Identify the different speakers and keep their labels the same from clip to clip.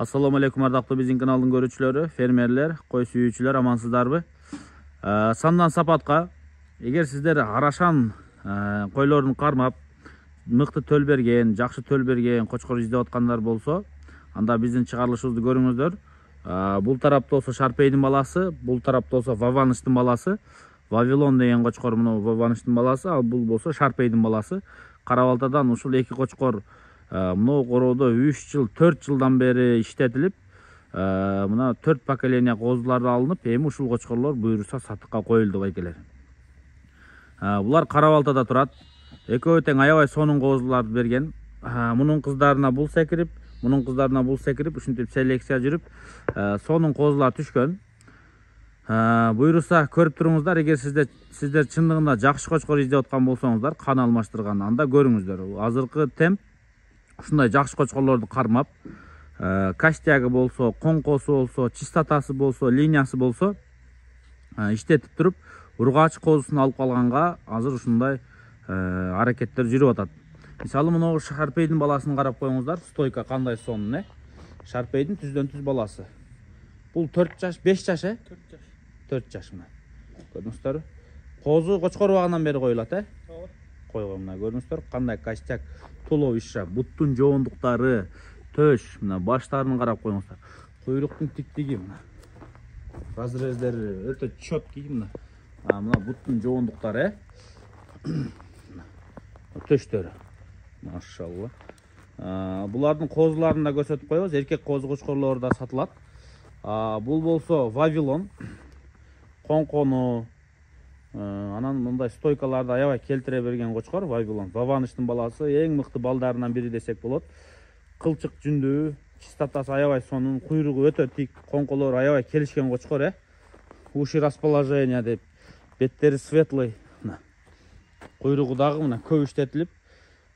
Speaker 1: Assalamu alaikum ардактуу биздин каналдын көрүүчүлөрү, фермерлер, кой сүйүүчүлөр, амансыздарбы? Сандан сапатка, эгер сиздер арашан койлорун кармап, мыкты төл берген, жакшы төл берген кочкор издеп аткандар болсо, анда биздин чыгарылышыбызды көрүңүздөр. Бул тарапта болсо Шарпейдин баласы, бул тарапта болсо Ваваныштын баласы. Вавилон деген кочкор мына Ваваныштын баласы, ал бул болсо Шарпейдин баласы. Карабалтадан ушул эки кочкор мына короодо 3 жыл, 4 жылдан бери иштетилип, мына 4 поколения козулар алынып, эми ушул кочкорлор буйруса сатыкка коюлду байкелер. Булар Карабалтада турат. Экөө тең аябай сонун козуларды берген. Мунун кыздарына бул секирип, мунун кыздарына бул секирип, ушинтип селекция жүрүп, сонун козулар түшкөн. Буйруса көрүп туруңуздар, эгер сиздер чындыгында жакшы кочкор издеп аткан болсоңуздар, кан алмаштырган, анда көрүңүздөр. Азыркы темп ушундай жакшы кочкорлорду кармап, костягы болсо, коңкосу болсо, чистотасы болсо, линиясы болсо иштетип туруп, ургач козусун алып калганга азыр ушундай аракеттер жүрүп атат. Мисалы мына Шарпейдин баласын карап коюңуздар, стойка кандай сонун, Шарпейдин түздөн түз баласы. Бул 4 жаш, 5 жаш, 4 жаш мына. Көрдүңүздөр? Козу кочкор убагынан бери коюлат, койгон мына көрдүңүздөр, кандай костяк, туловища, буттун жоондуктары, төш, мына баштарын карап коюңуздар. Куйруктун тиктиги мына. Разрездери өтө чөткий мына. Мына буттун жоондуктары, төштөрү. Машалла. Булардын козуларын да көрсөтүп коебуз. Эркек козу кочкорлору да сатылат. Бул болсо Вавилон, коңкону, анан мындай стойкаларды аябай келтире берген кочкор Вавилон. Ваваныштын баласы, эң мыкты балдарынан бири десек болот. Кылчык жүндүү, чистотасы аябай сонун, куйругу өтө тик, коңколору аябай келишкен кочкор, Уши расположение деп, беттери светлый, куйругу дагы мына көп иштетилип,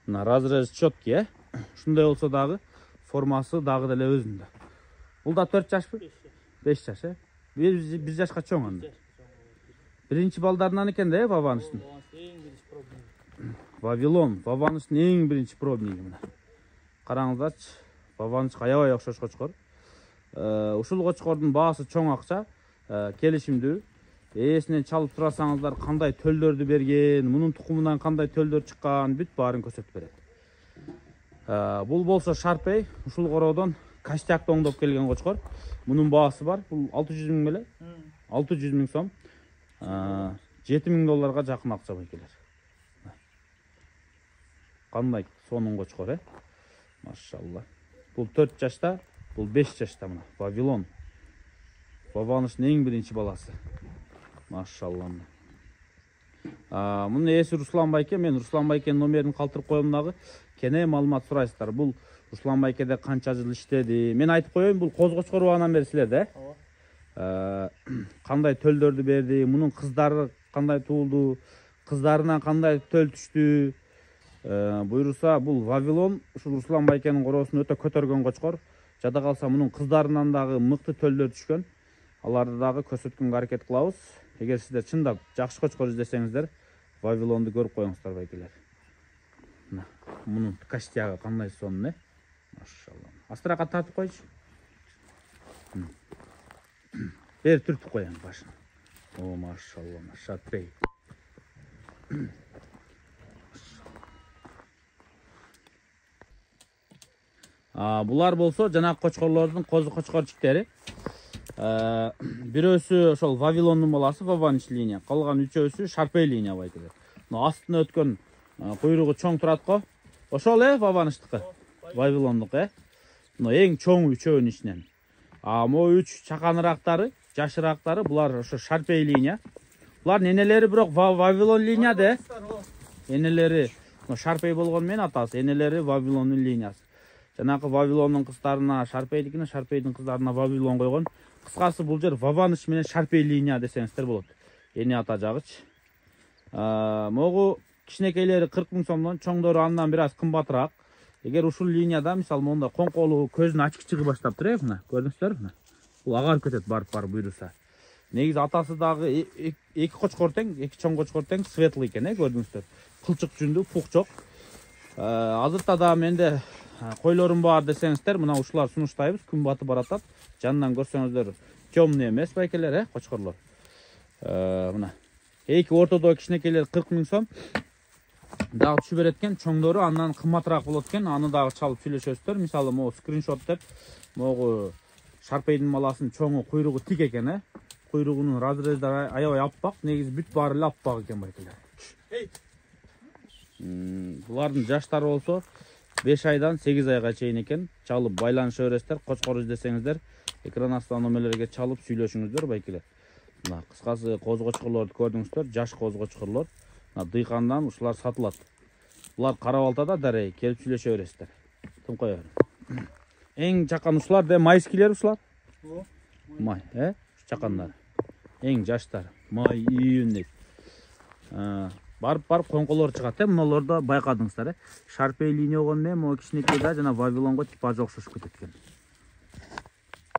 Speaker 1: мына разрез четкий, ушундай болсо дагы формасы дагы деле өзүндө. Бул да 4 жашпы? 5 жаш, 1 жашка чоң анда. Биринчи балдарынан экен да, Ваваныштын. Вавилон, Ваваныштын эң биринчи пробниги мына. Караңыздарчы, Ваванышка аябай окшош кочкор. Ушул кочкордун баасы чоң акча, келишимдүү. Эсинен чалып турасаңыздар, кандай төлдөрдү берген, мунун тукумунан кандай төлдөр чыккан, бүт баарын көрсөтүп берет. Бул болсо Шарпей, ушул короодон костякты оңдоп келген кочкор. Мунун баасы бар. Бул 600 000 беле? 600 000 сом. 7 000 долларга жакын акча байкелер. Кандай сонун кочкор, Машалла. Бул 4 жашта, бул 5 жашта мына. Вавилон. Ваваныштын эң биринчи баласы. Машалла. Мунун ээси Руслан байке, мен Руслан байкенин номерин калтырып коем дагы. Кене маалымат сурайсыздар. Бул Руслан байкеде канча жыл иштеди? Мен айтып коеюн, бул коз кочкор убагынан бери силерде, кандай төлдөрдү берди, мунун кыздары кандай туулду, кыздарынан кандай төл түштү. Буйруса бул Вавилон ушул Руслан байкенин короосун өтө көтөргөн кочкор. Жада калса мунун кыздарынан дагы мыкты төлдөр түшкөн. Аларды дагы көрсөткөнгө аракет кылабыз. Эгер сиздер чындап жакшы кочкор издесеңиздер, Вавилонду көрүп коюңуздар байкелер. Мунун костягы кандай сонун, Машалла. Астырака тартып койчу. Бер түртүп коеюн башын. Машалла, Шарпей. Булар болсо жанагы кочкорлордун козу кочкорчиктери. Бирөөсү ошол Вавилондун баласы, Ваваныш линия, калган үчөөсү Шарпей линия байкелер. Мына астына өткөн куйругу чоң турат го. Ошол Ваваныштыкы, Вавилондук, мына эң чоң үчөөнүн ичинен. Могу 3 чаканырактары, жашырактары булар ошо Шарпей линия. Булар энелери бирок Вавилон линия, Энелери Шарпей болгон менен атасы, энелери Вавилондун линиясы. Жанагы Вавилондун кыздарына Шарпейдикине, Шарпейдин кыздарына Вавилон койгон. Кыскасы бул жер Ваваныш менен Шарпей линия десеңиздер болот. Эне ата жагычы. Могу кичинекейлери 40 000 сомдон, чоңдору андан бир аз кымбатыраак. Эгер ушул линияда мисалы монда коңколу көзүн ачык чыгып баштап тур, мына көрдүңүздөр, мына. Бул агарып кетет барып буйруса. Негизи атасы дагы эки кочкор тең, эки чоң кочкор тең, светлый экен, көрдүңүздөр. Кылчык жүндүү, пук жок. Азырта да менде Koylarım бар десеңіздер, мына ушулар сунуштайбыз, күн батып баратат. Жанынан көрсөңүздөр, темный эмес байкелер, кочкорлор. Мына эки ортодо кичинекейлер 40 000 сом. Дагы түшүп берет экен, чоңдору андан кымбатыраак болот экен. Аны дагы чалып сүйлөшөсүздөр. Мисалы, могу скриншот деп, могу Шарпейдин маласын чоңу куйругу тик экен, Куйругунун разрездери аябай аппак, негизи бүт баары эле аппак экен байкелер. Булардын жаштары болсо 5 айдан 8 айга чейин экен. Чалып байланыша бересиздер, кочкор издесеңиздер, экран астынан номерлерге чалып сүйлөшүңүздөр байкелер. Мына кыскасы козгочкорлорду көрдүңүздөр, жаш козгочкорлор. Мына дыйкандан ушулар сатылат. Булар Карабалтада дарей, келип сүйлөшө бересиздер. Тым кое бер. Эң чакан ушулар де майскилер ушулар. Май, чакандар. Эң жаштар. Май, июнь дейт. Барып коңколор чыгат, мыналарды байкадыңыздар, Шарпей линия болгон менен могу кичинекей да жана Вавилонго типажы окшошуп кетет экен.